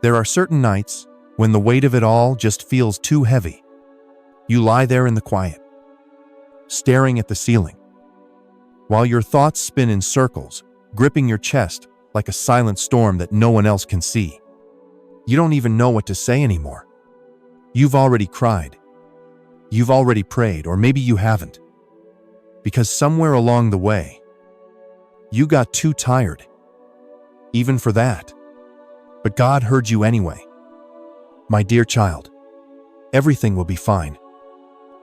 There are certain nights when the weight of it all just feels too heavy. You lie there in the quiet, staring at the ceiling, while your thoughts spin in circles, gripping your chest like a silent storm that no one else can see. You don't even know what to say anymore. You've already cried. You've already prayed, or maybe you haven't. Because somewhere along the way, you got too tired, even for that. But God heard you anyway. My dear child, everything will be fine.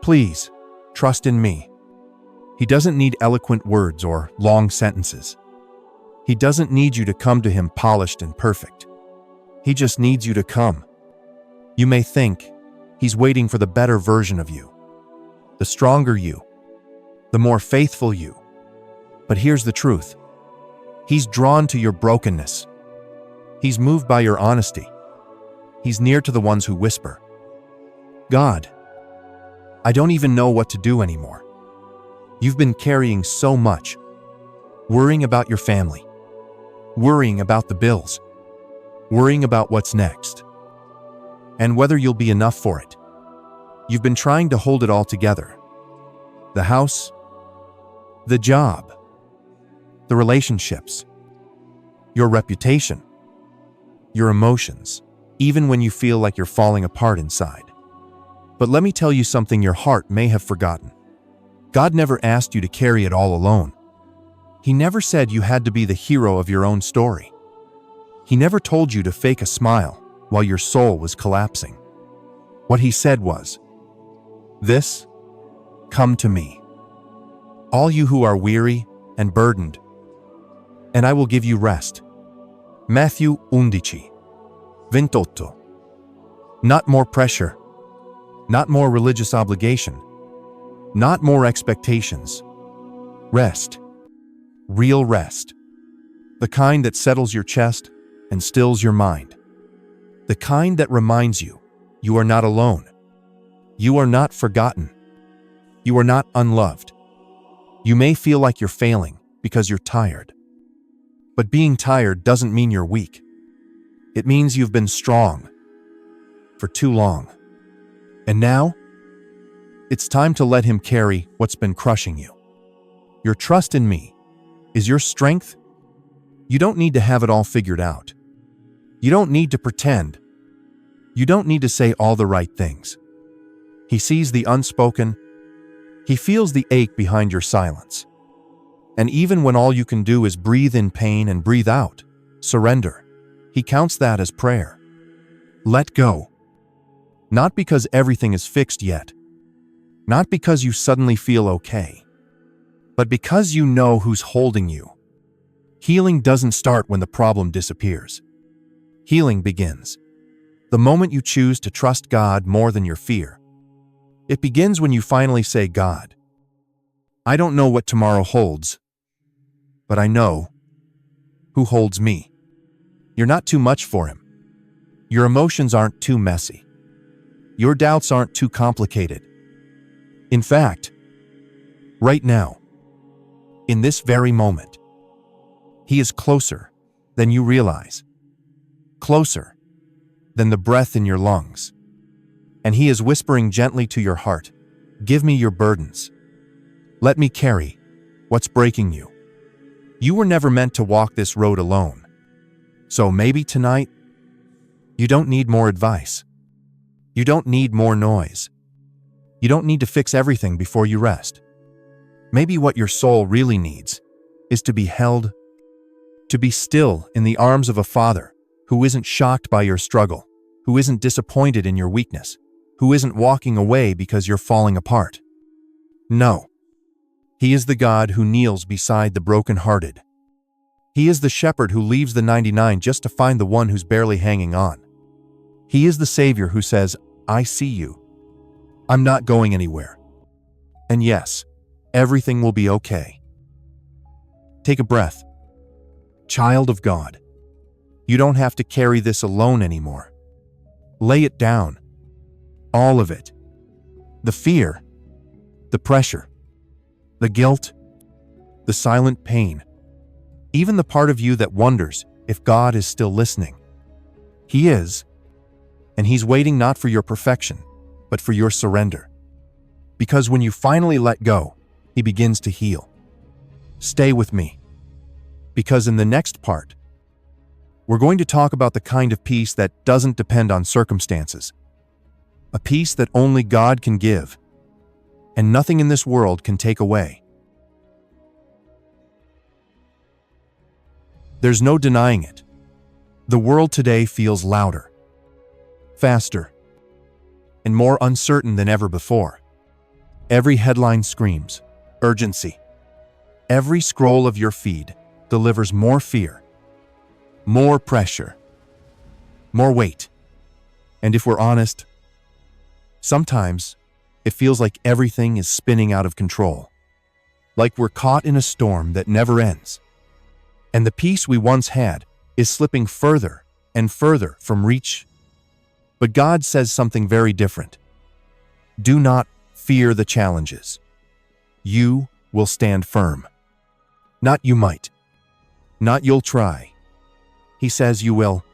Please, trust in me. He doesn't need eloquent words or long sentences. He doesn't need you to come to him polished and perfect. He just needs you to come. You may think he's waiting for the better version of you, the stronger you, the more faithful you. But here's the truth. He's drawn to your brokenness. He's moved by your honesty. He's near to the ones who whisper, God, I don't even know what to do anymore. You've been carrying so much, worrying about your family, worrying about the bills, worrying about what's next, and whether you'll be enough for it. You've been trying to hold it all together. The house, the job, the relationships, your reputation, your emotions, even when you feel like you're falling apart inside. But let me tell you something your heart may have forgotten. God never asked you to carry it all alone. He never said you had to be the hero of your own story. He never told you to fake a smile while your soul was collapsing. What he said was, "This, come to me, all you who are weary and burdened, and I will give you rest." Matthew 11:28. Not more pressure, not more religious obligation, not more expectations. Rest, real rest, the kind that settles your chest and stills your mind, the kind that reminds you you are not alone, you are not forgotten, you are not unloved. You may feel like you're failing because you're tired, but being tired doesn't mean you're weak. It means you've been strong for too long. And now, it's time to let him carry what's been crushing you. Your trust in me is your strength. You don't need to have it all figured out. You don't need to pretend. You don't need to say all the right things. He sees the unspoken. He feels the ache behind your silence. And even when all you can do is breathe in pain and breathe out, surrender, he counts that as prayer. Let go. Not because everything is fixed yet. Not because you suddenly feel okay. But because you know who's holding you. Healing doesn't start when the problem disappears. Healing begins the moment you choose to trust God more than your fear. It begins when you finally say, God, I don't know what tomorrow holds, but I know who holds me. You're not too much for him. Your emotions aren't too messy. Your doubts aren't too complicated. In fact, right now, in this very moment, he is closer than you realize, closer than the breath in your lungs. And he is whispering gently to your heart, give me your burdens. Let me carry what's breaking you. You were never meant to walk this road alone. So maybe tonight, you don't need more advice. You don't need more noise. You don't need to fix everything before you rest. Maybe what your soul really needs is to be held, to be still in the arms of a Father who isn't shocked by your struggle, who isn't disappointed in your weakness, who isn't walking away because you're falling apart. No. He is the God who kneels beside the brokenhearted. He is the shepherd who leaves the 99 just to find the one who's barely hanging on. He is the Savior who says, I see you. I'm not going anywhere. And yes, everything will be okay. Take a breath. Child of God, you don't have to carry this alone anymore. Lay it down. All of it. The fear, the pressure, the guilt, the silent pain, even the part of you that wonders if God is still listening. He is, and He's waiting not for your perfection, but for your surrender. Because when you finally let go, He begins to heal. Stay with me, because in the next part, we're going to talk about the kind of peace that doesn't depend on circumstances. A peace that only God can give, and nothing in this world can take away. There's no denying it. The world today feels louder, faster, and more uncertain than ever before. Every headline screams urgency. Every scroll of your feed delivers more fear, more pressure, more weight. And if we're honest, sometimes it feels like everything is spinning out of control, like we're caught in a storm that never ends. And the peace we once had is slipping further and further from reach. But God says something very different. Do not fear the challenges. You will stand firm. Not you might. Not you'll try. He says you will.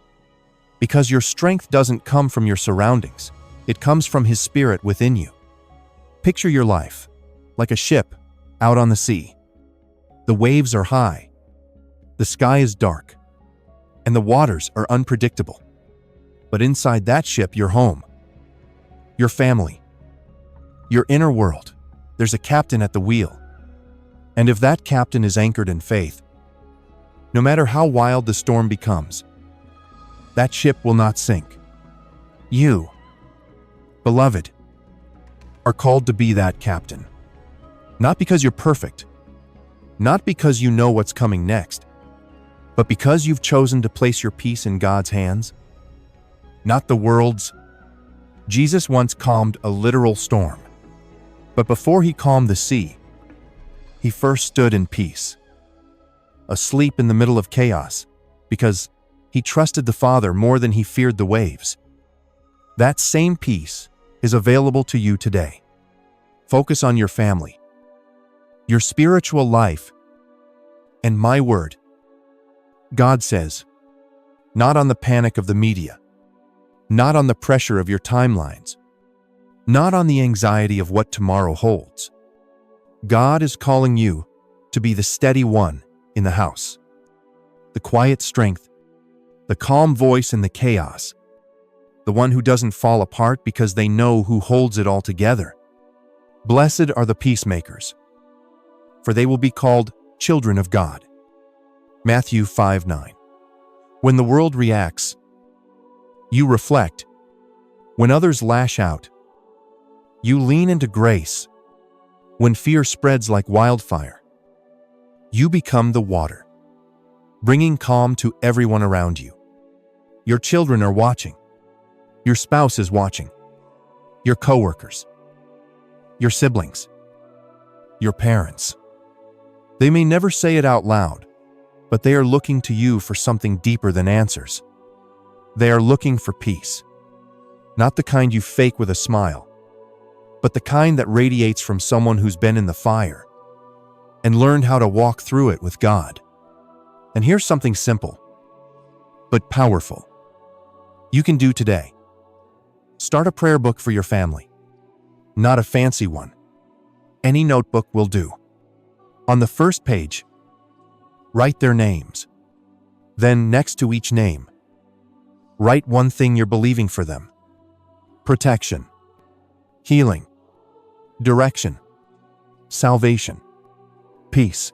Because your strength doesn't come from your surroundings. It comes from His Spirit within you. Picture your life like a ship out on the sea. The waves are high. The sky is dark. And the waters are unpredictable. But inside that ship, your home, your family, your inner world, there's a captain at the wheel. And if that captain is anchored in faith, no matter how wild the storm becomes, that ship will not sink. You, beloved, are called to be that captain. Not because you're perfect, not because you know what's coming next, but because you've chosen to place your peace in God's hands, not the world's. Jesus once calmed a literal storm, but before He calmed the sea, He first stood in peace, asleep in the middle of chaos, because He trusted the Father more than He feared the waves. That same peace is available to you today. Focus on your family, your spiritual life, and my word. God says, not on the panic of the media, not on the pressure of your timelines, not on the anxiety of what tomorrow holds. God is calling you to be the steady one in the house, the quiet strength, the calm voice in the chaos, the one who doesn't fall apart because they know who holds it all together. Blessed are the peacemakers, for they will be called children of God. Matthew 5:9. When the world reacts, you reflect. When others lash out, you lean into grace. When fear spreads like wildfire, you become the water, bringing calm to everyone around you. Your children are watching. Your spouse is watching. Your coworkers, your siblings, your parents. They may never say it out loud, but they are looking to you for something deeper than answers. They are looking for peace. Not the kind you fake with a smile, but the kind that radiates from someone who's been in the fire and learned how to walk through it with God. And here's something simple, but powerful, you can do today. Start a prayer book for your family. Not a fancy one. Any notebook will do. On the first page, write their names. Then, next to each name, write one thing you're believing for them. Protection, healing, direction, salvation, peace.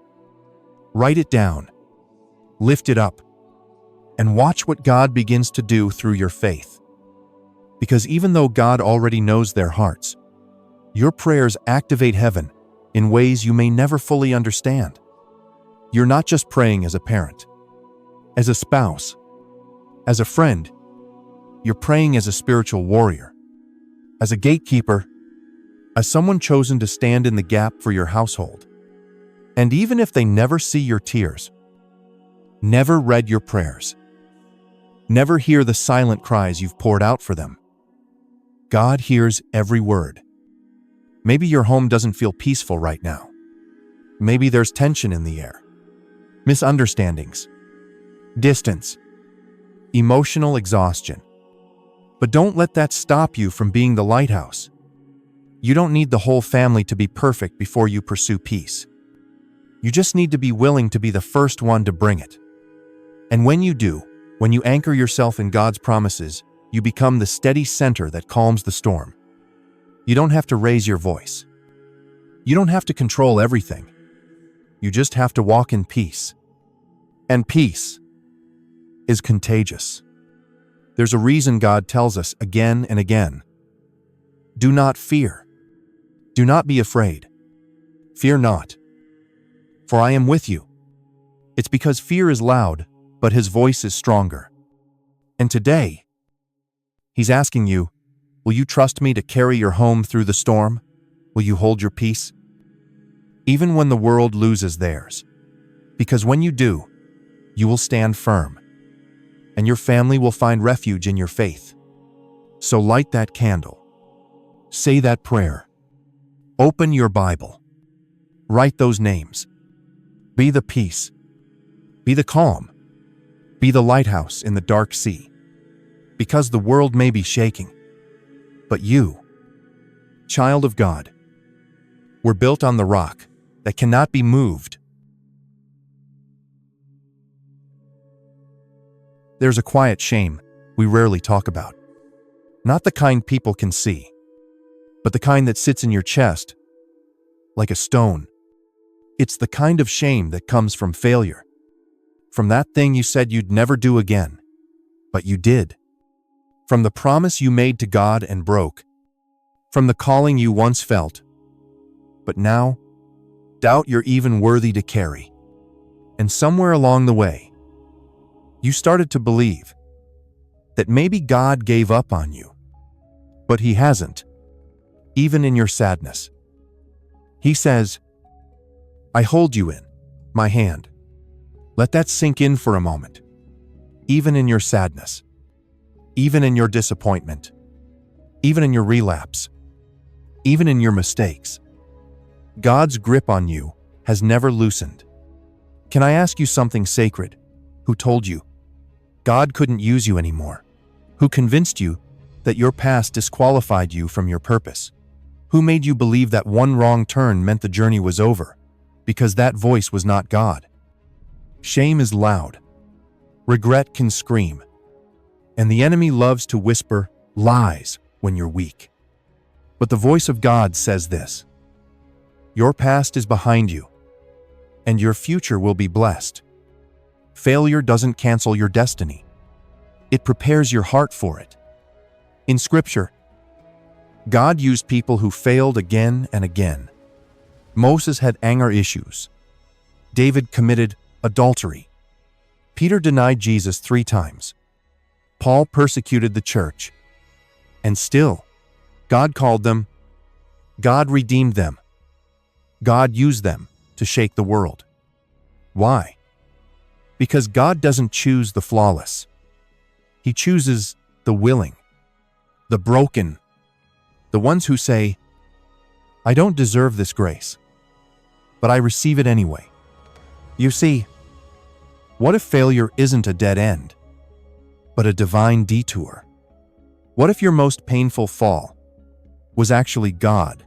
Write it down, lift it up, and watch what God begins to do through your faith. Because even though God already knows their hearts, your prayers activate heaven in ways you may never fully understand. You're not just praying as a parent, as a spouse, as a friend. You're praying as a spiritual warrior, as a gatekeeper, as someone chosen to stand in the gap for your household. And even if they never see your tears, never read your prayers, never hear the silent cries you've poured out for them, God hears every word. Maybe your home doesn't feel peaceful right now. Maybe there's tension in the air, misunderstandings, distance. emotional exhaustion. But don't let that stop you from being the lighthouse. You don't need the whole family to be perfect before you pursue peace. You just need to be willing to be the first one to bring it. And when you do, when you anchor yourself in God's promises, you become the steady center that calms the storm. You don't have to raise your voice. You don't have to control everything. You just have to walk in peace. And peace is contagious. There's a reason God tells us again and again, do not fear. Do not be afraid. Fear not, for I am with you. It's because fear is loud, but his voice is stronger. And today, he's asking you, will you trust me to carry your home through the storm? Will you hold your peace? Even when the world loses theirs. Because when you do, you will stand firm, and your family will find refuge in your faith. So light that candle. Say that prayer. Open your Bible. Write those names. Be the peace. Be the calm. Be the lighthouse in the dark sea. Because the world may be shaking, but you, child of God, were built on the rock that cannot be moved. There's a quiet shame we rarely talk about. Not the kind people can see, but the kind that sits in your chest like a stone. It's the kind of shame that comes from failure, from that thing you said you'd never do again, but you did. From the promise you made to God and broke, from the calling you once felt, but now doubt you're even worthy to carry. And somewhere along the way, you started to believe that maybe God gave up on you, but he hasn't, even in your sadness. He says, I hold you in my hand. Let that sink in for a moment. Even in your sadness, even in your disappointment, even in your relapse, even in your mistakes, God's grip on you has never loosened. Can I ask you something sacred? Who told you God couldn't use you anymore? Who convinced you that your past disqualified you from your purpose? Who made you believe that one wrong turn meant the journey was over? Because that voice was not God. Shame is loud. Regret can scream. And the enemy loves to whisper lies when you're weak. But the voice of God says this: your past is behind you, and your future will be blessed. Failure doesn't cancel your destiny. It prepares your heart for it. In Scripture, God used people who failed again and again. Moses had anger issues. David committed adultery. Peter denied Jesus 3 times. Paul persecuted the church. And still, God called them. God redeemed them. God used them to shake the world. Why? Because God doesn't choose the flawless. He chooses the willing, the broken, the ones who say, I don't deserve this grace, but I receive it anyway. You see, what if failure isn't a dead end, but a divine detour? What if your most painful fall was actually God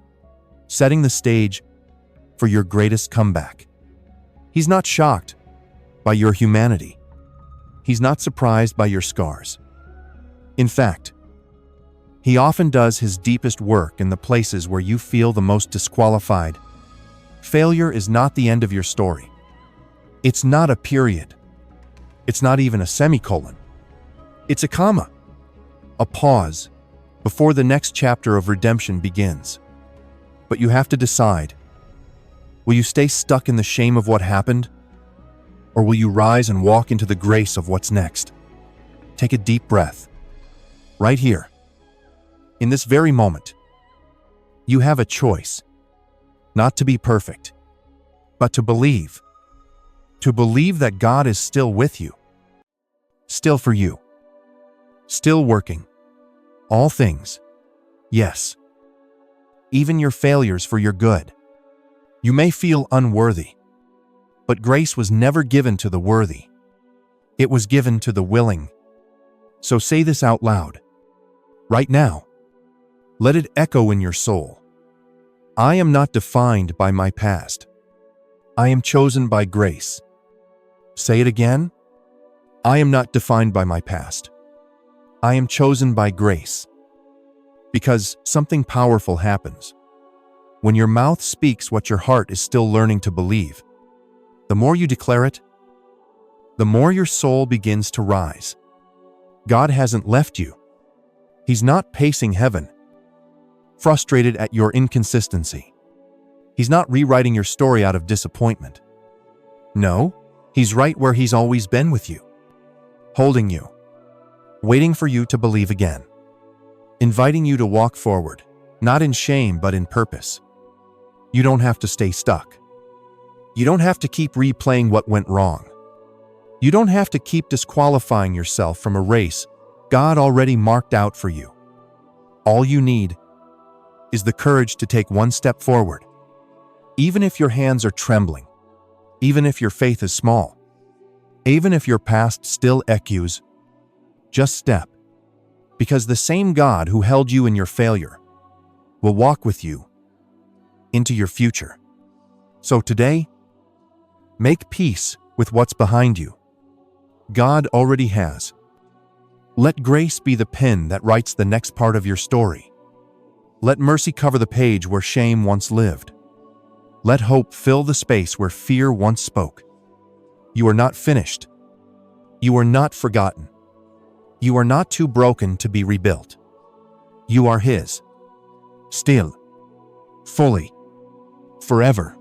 setting the stage for your greatest comeback? He's not shocked by your humanity. He's not surprised by your scars. In fact, he often does his deepest work in the places where you feel the most disqualified. Failure is not the end of your story. It's not a period. It's not even a semicolon. It's a comma, a pause before the next chapter of redemption begins. But you have to decide. Will you stay stuck in the shame of what happened? Or will you rise and walk into the grace of what's next? Take a deep breath. Right here, in this very moment, you have a choice. Not to be perfect, but to believe. To believe that God is still with you. Still for you. Still working. All things. Yes. Even your failures for your good. You may feel unworthy, but grace was never given to the worthy. It was given to the willing, So say this out loud. Right now. Let it echo in your soul. I am not defined by my past. I am chosen by grace. Say it again. I am not defined by my past. I am chosen by grace. Because something powerful happens. When your mouth speaks what your heart is still learning to believe, the more you declare it, the more your soul begins to rise. God hasn't left you. He's not pacing heaven, frustrated at your inconsistency. He's not rewriting your story out of disappointment. No, He's right where He's always been with you, holding you, waiting for you to believe again, inviting you to walk forward, not in shame but in purpose. You don't have to stay stuck. You don't have to keep replaying what went wrong. You don't have to keep disqualifying yourself from a race God already marked out for you. All you need is the courage to take one step forward. Even if your hands are trembling, even if your faith is small, even if your past still echoes, just step. Because the same God who held you in your failure will walk with you into your future. So today, make peace with what's behind you. God already has. Let grace be the pen that writes the next part of your story. Let mercy cover the page where shame once lived. Let hope fill the space where fear once spoke. You are not finished. You are not forgotten. You are not too broken to be rebuilt. You are His. Still. Fully. Forever.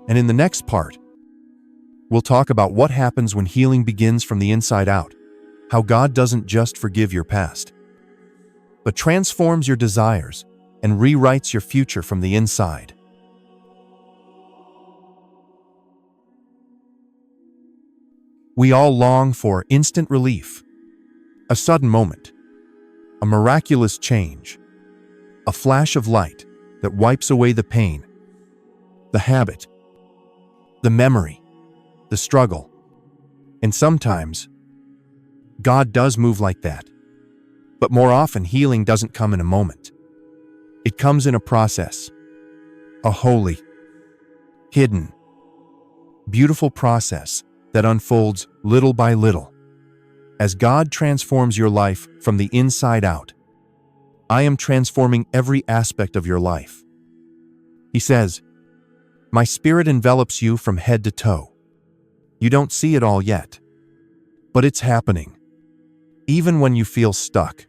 And in the next part, we'll talk about what happens when healing begins from the inside out, how God doesn't just forgive your past, but transforms your desires and rewrites your future from the inside. We all long for instant relief, a sudden moment, a miraculous change, a flash of light that wipes away the pain, the habit, the memory, the struggle. And sometimes, God does move like that. But more often, healing doesn't come in a moment. It comes in a process, a holy, hidden, beautiful process that unfolds little by little. As God transforms your life from the inside out, I am transforming every aspect of your life. He says, my spirit envelops you from head to toe. You don't see it all yet, but it's happening. Even when you feel stuck,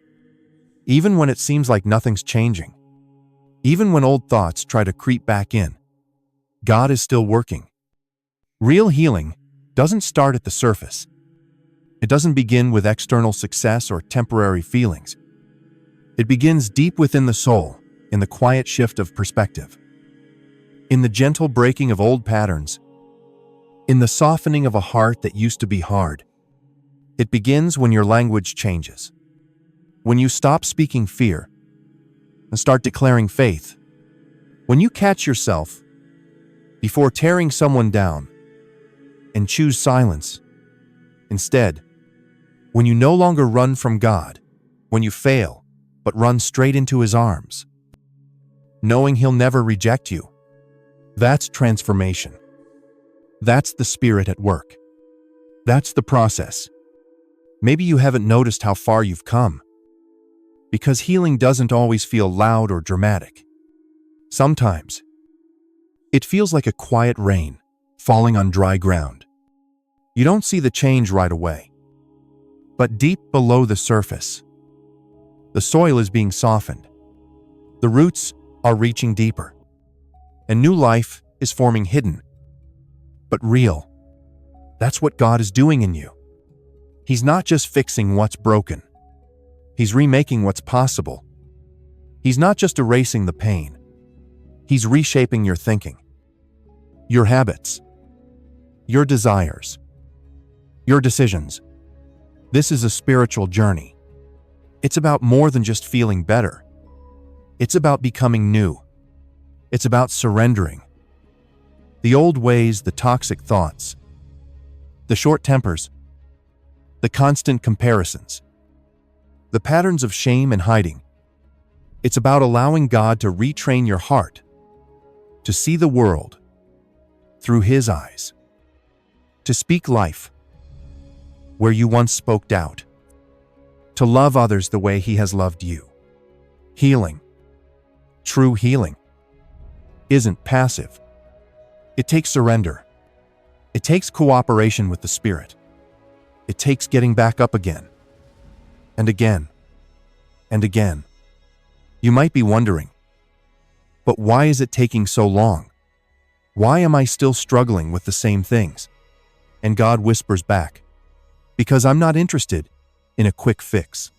even when it seems like nothing's changing, even when old thoughts try to creep back in, God is still working. Real healing doesn't start at the surface. It doesn't begin with external success or temporary feelings. It begins deep within the soul, in the quiet shift of perspective, in the gentle breaking of old patterns, in the softening of a heart that used to be hard. It begins when your language changes, when you stop speaking fear and start declaring faith, when you catch yourself before tearing someone down and choose silence instead, when you no longer run from God, when you fail but run straight into His arms, knowing He'll never reject you. That's transformation. That's the Spirit at work. That's the process. Maybe you haven't noticed how far you've come, because healing doesn't always feel loud or dramatic. Sometimes, it feels like a quiet rain falling on dry ground. You don't see the change right away, but deep below the surface, the soil is being softened. The roots are reaching deeper, and new life is forming hidden, but real. That's what God is doing in you. He's not just fixing what's broken. He's remaking what's possible. He's not just erasing the pain. He's reshaping your thinking, your habits, your desires, your decisions. This is a spiritual journey. It's about more than just feeling better. It's about becoming new. It's about surrendering the old ways, the toxic thoughts, the short tempers, the constant comparisons. the patterns of shame and hiding. It's about allowing God to retrain your heart, to see the world through His eyes, to speak life where you once spoke doubt, to love others the way He has loved you. Healing, true healing, isn't passive. It takes surrender. It takes cooperation with the Spirit. It takes getting back up again, and again, and again. You might be wondering, but why is it taking so long? Why am I still struggling with the same things? And God whispers back, because I'm not interested in a quick fix.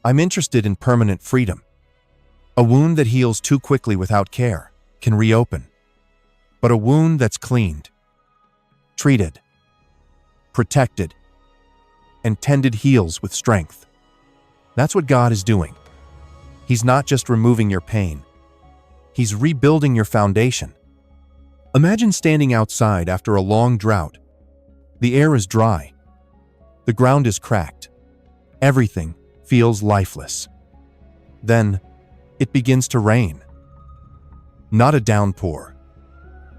I'm interested in permanent freedom. A wound that heals too quickly without care can reopen, but a wound that's cleaned, treated, protected, and tended heals with strength. That's what God is doing. He's not just removing your pain. He's rebuilding your foundation. Imagine standing outside after a long drought. The air is dry. The ground is cracked. Everything feels lifeless. Then it begins to rain. Not a downpour,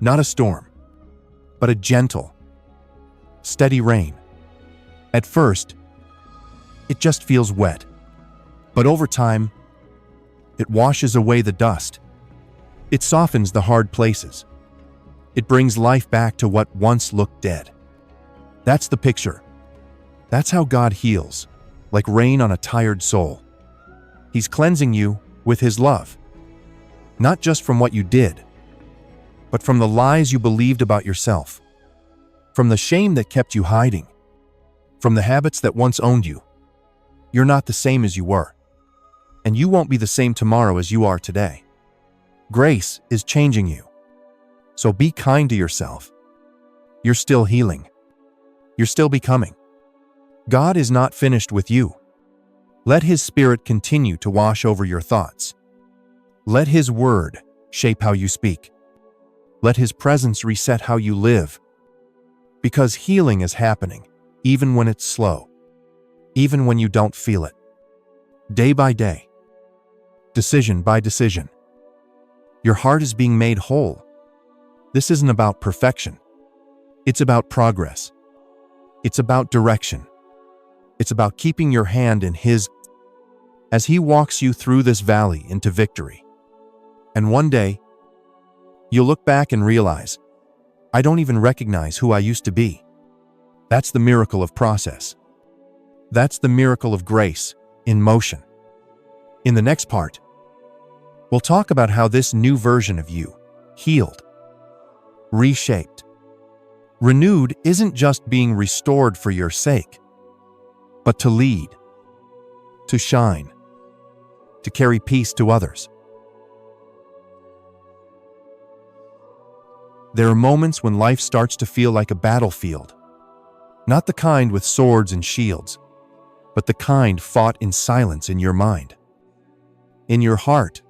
not a storm, but a gentle, steady rain. At first, it just feels wet, but over time, it washes away the dust. It softens the hard places. It brings life back to what once looked dead. That's the picture. That's how God heals, like rain on a tired soul. He's cleansing you with His love, not just from what you did, but from the lies you believed about yourself, from the shame that kept you hiding, from the habits that once owned you. You're not the same as you were, and you won't be the same tomorrow as you are today. Grace is changing you, so be kind to yourself. You're still healing. You're still becoming. God is not finished with you. Let His Spirit continue to wash over your thoughts. Let His Word shape how you speak. Let His presence reset how you live. Because healing is happening, even when it's slow, even when you don't feel it. Day by day, decision by decision, your heart is being made whole. This isn't about perfection. It's about progress. It's about direction. It's about keeping your hand in His as He walks you through this valley into victory. And one day, you'll look back and realize, I don't even recognize who I used to be. That's the miracle of process. That's the miracle of grace in motion. In the next part, we'll talk about how this new version of you, healed, reshaped, renewed, isn't just being restored for your sake, but to lead, to shine, to carry peace to others. There are moments when life starts to feel like a battlefield, not the kind with swords and shields, but the kind fought in silence in your mind, in your heart,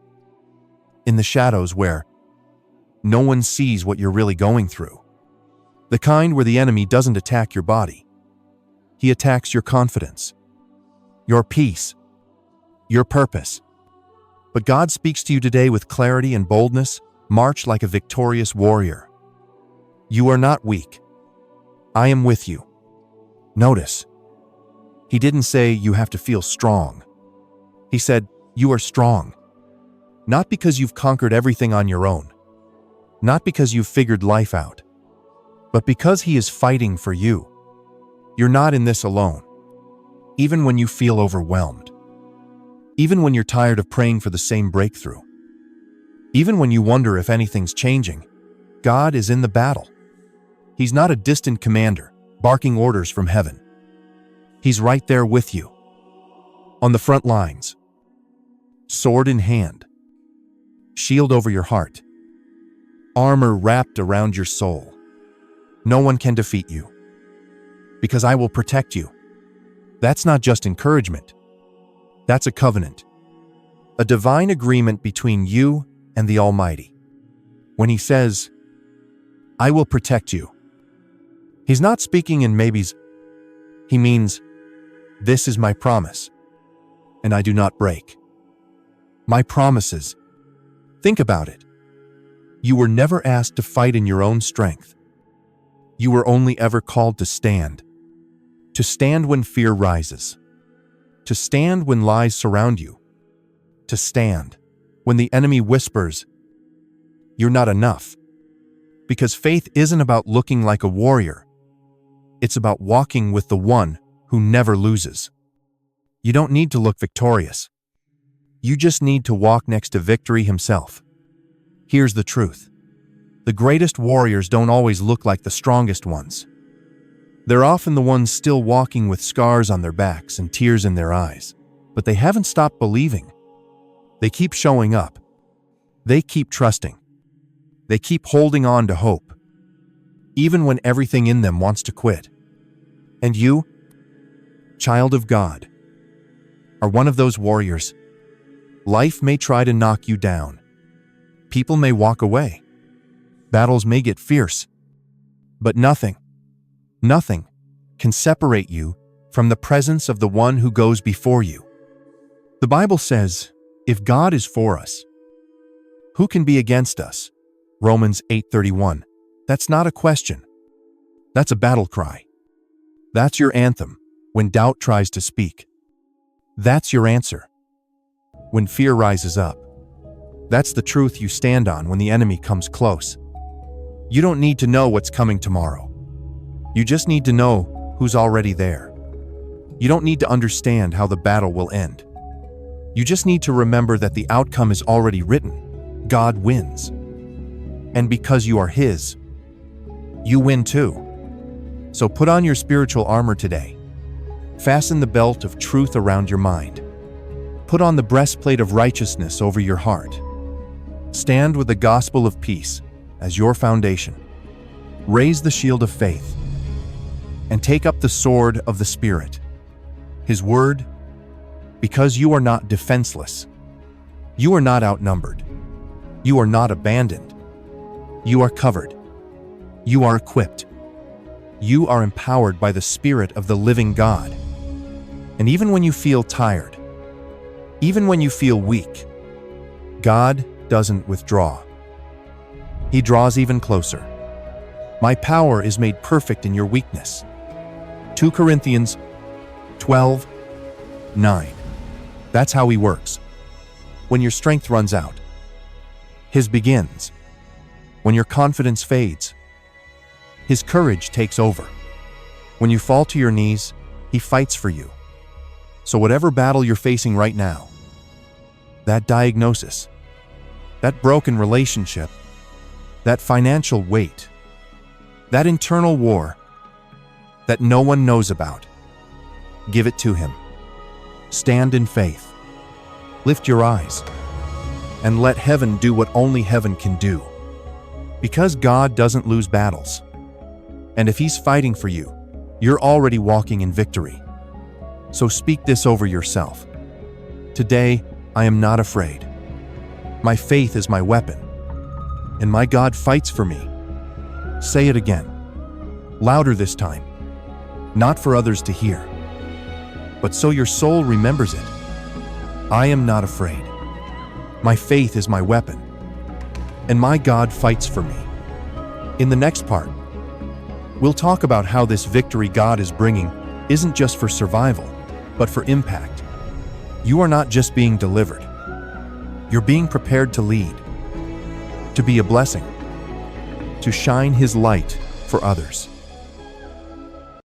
in the shadows where no one sees what you're really going through. The kind where the enemy doesn't attack your body. He attacks your confidence, your peace, your purpose. But God speaks to you today with clarity and boldness. March like a victorious warrior. You are not weak. I am with you. Notice, He didn't say you have to feel strong. He said you are strong. Not because you've conquered everything on your own, not because you've figured life out, but because He is fighting for you. You're not in this alone. Even when you feel overwhelmed, even when you're tired of praying for the same breakthrough, even when you wonder if anything's changing, God is in the battle. He's not a distant commander, barking orders from heaven. He's right there with you, on the front lines, sword in hand, shield over your heart, armor wrapped around your soul. No one can defeat you, because I will protect you. That's not just encouragement. That's a covenant, a divine agreement between you and the Almighty. When He says, I will protect you, He's not speaking in maybes. He means, this is my promise. and I do not break. My promises. Think about it. You were never asked to fight in your own strength. You were only ever called to stand. To stand when fear rises. To stand when lies surround you. To stand when the enemy whispers, "You're not enough." Because faith isn't about looking like a warrior. It's about walking with the one who never loses. You don't need to look victorious. You just need to walk next to victory himself. Here's the truth. The greatest warriors don't always look like the strongest ones. They're often the ones still walking with scars on their backs and tears in their eyes. But they haven't stopped believing. They keep showing up. They keep trusting. They keep holding on to hope, even when everything in them wants to quit. And you, child of God, are one of those warriors. Life may try to knock you down. People may walk away. Battles may get fierce. But nothing can separate you from the presence of the one who goes before you. The Bible says, if God is for us, who can be against us? Romans 8:31. That's not a question. That's a battle cry. That's your anthem when doubt tries to speak. That's your answer when fear rises up. That's the truth you stand on when the enemy comes close. You don't need to know what's coming tomorrow. You just need to know who's already there. You don't need to understand how the battle will end. You just need to remember that the outcome is already written. God wins. And because you are His, you win too. So put on your spiritual armor today. Fasten the belt of truth around your mind. Put on the breastplate of righteousness over your heart. Stand with the gospel of peace as your foundation. Raise the shield of faith. And take up the sword of the Spirit, His word, because you are not defenseless. You are not outnumbered. You are not abandoned. You are covered. You are equipped. You are empowered by the Spirit of the living God. And even when you feel tired, even when you feel weak, God doesn't withdraw. He draws even closer. My power is made perfect in your weakness. 2 Corinthians 12:9. That's how He works. When your strength runs out, His begins. When your confidence fades, His courage takes over. When you fall to your knees, He fights for you. So whatever battle you're facing right now, that diagnosis, that broken relationship, that financial weight, that internal war that no one knows about, give it to Him. Stand in faith. Lift your eyes and let heaven do what only heaven can do. Because God doesn't lose battles. And if He's fighting for you, you're already walking in victory. So speak this over yourself. Today, I am not afraid. My faith is my weapon, and my God fights for me. Say it again, louder this time, not for others to hear, but so your soul remembers it. I am not afraid. My faith is my weapon, and my God fights for me. In the next part, we'll talk about how this victory God is bringing isn't just for survival, but for impact. You are not just being delivered. You're being prepared to lead, to be a blessing, to shine His light for others.